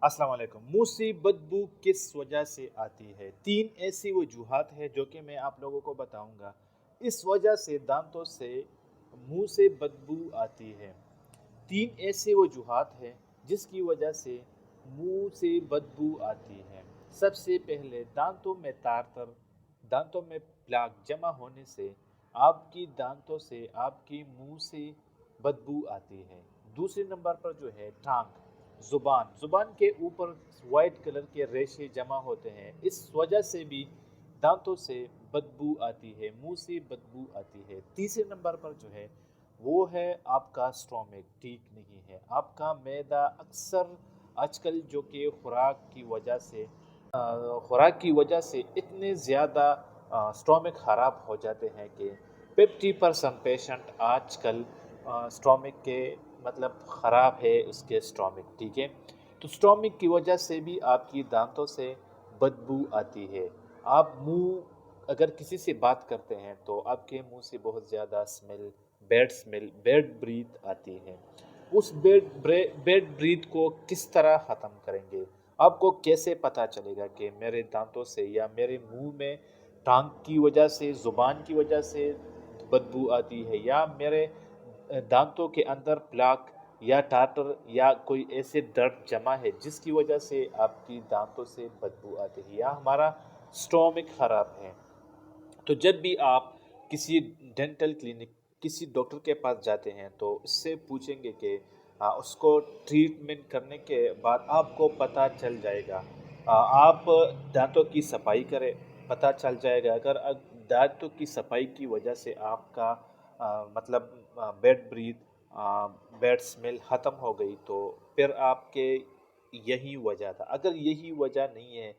अस्सलाम वालेकुम। मुंह से बदबू किस वजह से आती है? 3 ऐसी वजूहात है जो कि मैं आप लोगों को बताऊंगा। इस वजह से दांतों से मुंह से बदबू आती है। 3 ऐसी वजूहात हैं जिसकी वजह से मुंह से बदबू आती है। सबसे पहले दांतों में प्लाक जमा होने से आपकी दांतों से आपकी मुंह से बदबू आती है। दूसरे नंबर पर जो है टांग, जुबान के ऊपर वाइट कलर के रेशे जमा होते हैं। इस वजह से भी दांतों से बदबू आती है, मुंह से बदबू आती है। तीसरे नंबर पर जो है वो है आपका स्टोमक ठीक नहीं है। आपका मैदा अक्सर आजकल जो कि खुराक की वजह से इतने ज़्यादा स्टोमक ख़राब हो जाते हैं कि 50% पेशेंट आजकल स्टोमक के मतलब ख़राब है उसके स्टोमक, ठीक है। तो स्टोमक की वजह से भी आपकी दांतों से बदबू आती है। आप मुंह अगर किसी से बात करते हैं तो आपके मुंह से बहुत ज़्यादा स्मेल, बैड ब्रीथ आती है। उस बैड ब्रीथ को किस तरह ख़त्म करेंगे? आपको कैसे पता चलेगा कि मेरे दांतों से या मेरे मुंह में टांग की वजह से, जुबान की वजह से बदबू आती है, या मेरे दांतों के अंदर प्लाक या टाटर या कोई ऐसे दर्द जमा है जिसकी वजह से आपकी दांतों से बदबू आती है, या हमारा स्टोमक खराब है। तो जब भी आप किसी डेंटल क्लिनिक, किसी डॉक्टर के पास जाते हैं तो उससे पूछेंगे कि उसको ट्रीटमेंट करने के बाद आपको पता चल जाएगा। आप दांतों की सफाई करें, पता चल जाएगा। अगर दांतों की सफाई की वजह से आपका मतलब बैड ब्रीथ, बैड स्मेल ख़त्म हो गई तो फिर आपके यही वजह था। अगर यही वजह नहीं है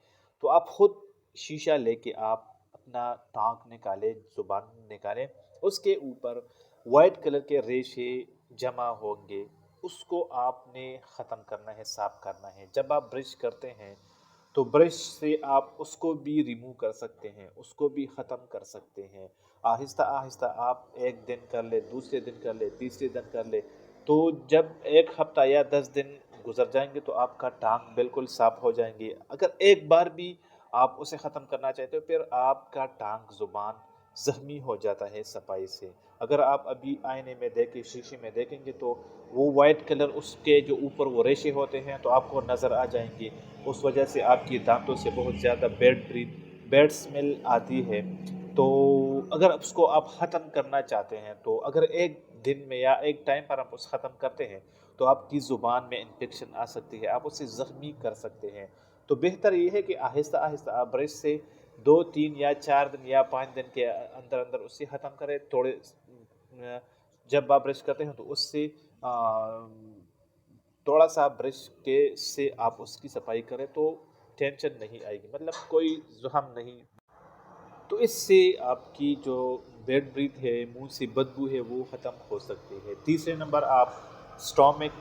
तो आप खुद शीशा लेके आप अपना टाँक निकाले, जुबान निकाले, उसके ऊपर वाइट कलर के रेशे जमा होंगे, उसको आपने ख़त्म करना है, साफ करना है। जब आप ब्रश करते हैं तो ब्रश से आप उसको भी रिमूव कर सकते हैं, उसको भी ख़त्म कर सकते हैं। आहिस्ता आहिस्ता आप एक दिन कर ले, दूसरे दिन कर ले, तीसरे दिन कर ले, तो जब एक हफ्ता या 10 दिन गुजर जाएंगे तो आपका टांग बिल्कुल साफ हो जाएंगे। अगर एक बार भी आप उसे ख़त्म करना चाहते हो फिर आपका टांग, जुबान जख्मी हो जाता है सफाई से। अगर आप अभी आईने में देखें, शीशे में देखेंगे तो वो वाइट कलर उसके जो ऊपर वो रेशे होते हैं तो आपको नज़र आ जाएंगे। उस वजह से आपकी दांतों से बहुत ज़्यादा बैड स्मेल आती है। तो अगर उसको आप ख़त्म करना चाहते हैं तो अगर एक दिन में या एक टाइम पर आप उस ख़त्म करते हैं तो आपकी ज़ुबान में इन्फेक्शन आ सकती है, आप उसे ज़ख्मी कर सकते हैं। तो बेहतर ये है कि आहिस्ता आहिस्ता आप ब्रश से 2, 3 या 4 दिन या 5 दिन के अंदर अंदर उससे ख़त्म करें। जब आप ब्रश करते हैं तो उससे थोड़ा सा ब्रश के से आप उसकी सफाई करें तो टेंशन नहीं आएगी, मतलब कोई जुहम नहीं। तो इससे आपकी जो बैड ब्रीथ है, मुंह से बदबू है, वो ख़त्म हो सकती है। तीसरे नंबर आप स्टोमक,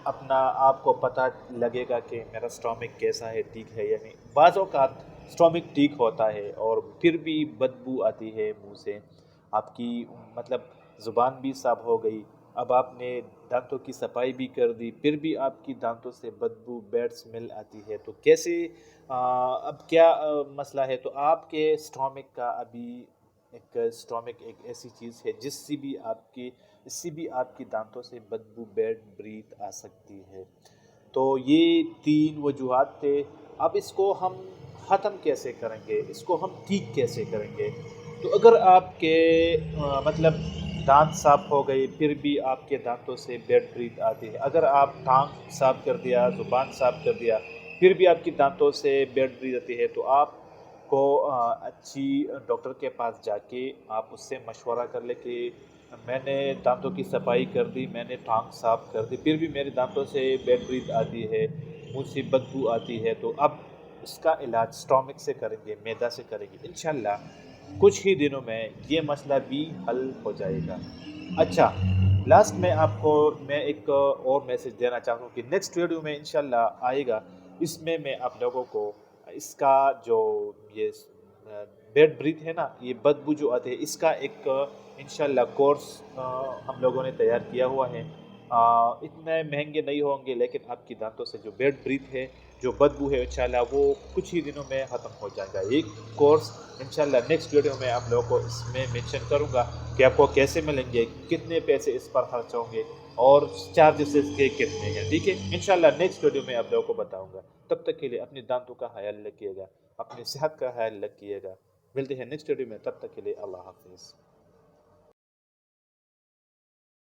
अपना आपको पता लगेगा कि मेरा स्टोमक कैसा है, ठीक है या नहीं। बाज़ औक़ात स्टोमक ठीक होता है और फिर भी बदबू आती है मुंह से। आपकी मतलब ज़ुबान भी साफ़ हो गई, अब आपने दांतों की सफाई भी कर दी, फिर भी आपकी दांतों से बदबू, बैड स्मेल आती है, तो कैसे अब क्या मसला है? तो आपके स्टोमक का अभी स्टोमक एक ऐसी चीज़ है इससे भी आपकी दांतों से बदबू, बैड ब्रीथ आ सकती है। तो ये 3 वजूहात थे। अब इसको हम ख़त्म कैसे करेंगे? इसको हम ठीक कैसे करेंगे? तो अगर आपके मतलब दांत साफ़ हो गए फिर भी आपके दांतों से बैड ब्रीथ आती है, अगर आप टांग साफ़ कर दिया, ज़ुबान साफ़ कर दिया, फिर भी आपकी दांतों से बैड ब्रीथ आती है, तो आपको अच्छी डॉक्टर के पास जाके आप उससे मशवरा कर ले कि मैंने दांतों की सफाई कर दी, मैंने टांग साफ़ कर दी, फिर भी मेरे दांतों से बैड ब्रीथ आती है, मुँह से बदबू आती है, तो अब इसका इलाज स्टोमक से करेंगे, मैदा से करेंगे। इंशाल्लाह कुछ ही दिनों में ये मसला भी हल हो जाएगा। अच्छा, लास्ट में आपको मैं एक और मैसेज देना चाहता हूँ कि नेक्स्ट वीडियो में इंशाल्लाह आएगा, इसमें मैं आप लोगों को इसका जो ये बैड ब्रीथ है ना, ये बदबू जो आते हैं, इसका एक इंशाल्लाह कोर्स हम लोगों ने तैयार किया हुआ है। اتنے مہنگے نہیں ہوں گے، لیکن آپ کی دانتوں سے جو بیڈ بریتھ ہے، جو بدبو ہے انشاءاللہ وہ کچھ ہی دنوں میں ختم ہو جائے گا۔ ایک کورس انشاءاللہ نیکسٹ ویڈیو میں آپ لوگوں کو اس میں مینشن کروں گا کہ آپ کو کیسے ملیں گے، کتنے پیسے اس پر خرچ ہوں گے اور چارجز اس کے کتنے ہیں، ٹھیک ہے؟ انشاءاللہ نیکسٹ ویڈیو میں آپ لوگوں کو بتاؤں گا۔ تب تک کے لیے اپنی دانتوں کا خیال رکھیے گا، اپنی صحت کا خیال رکھیے گا۔ ملتے ہیں نیکسٹ ویڈیو میں، تب تک کے لیے اللہ حافظ۔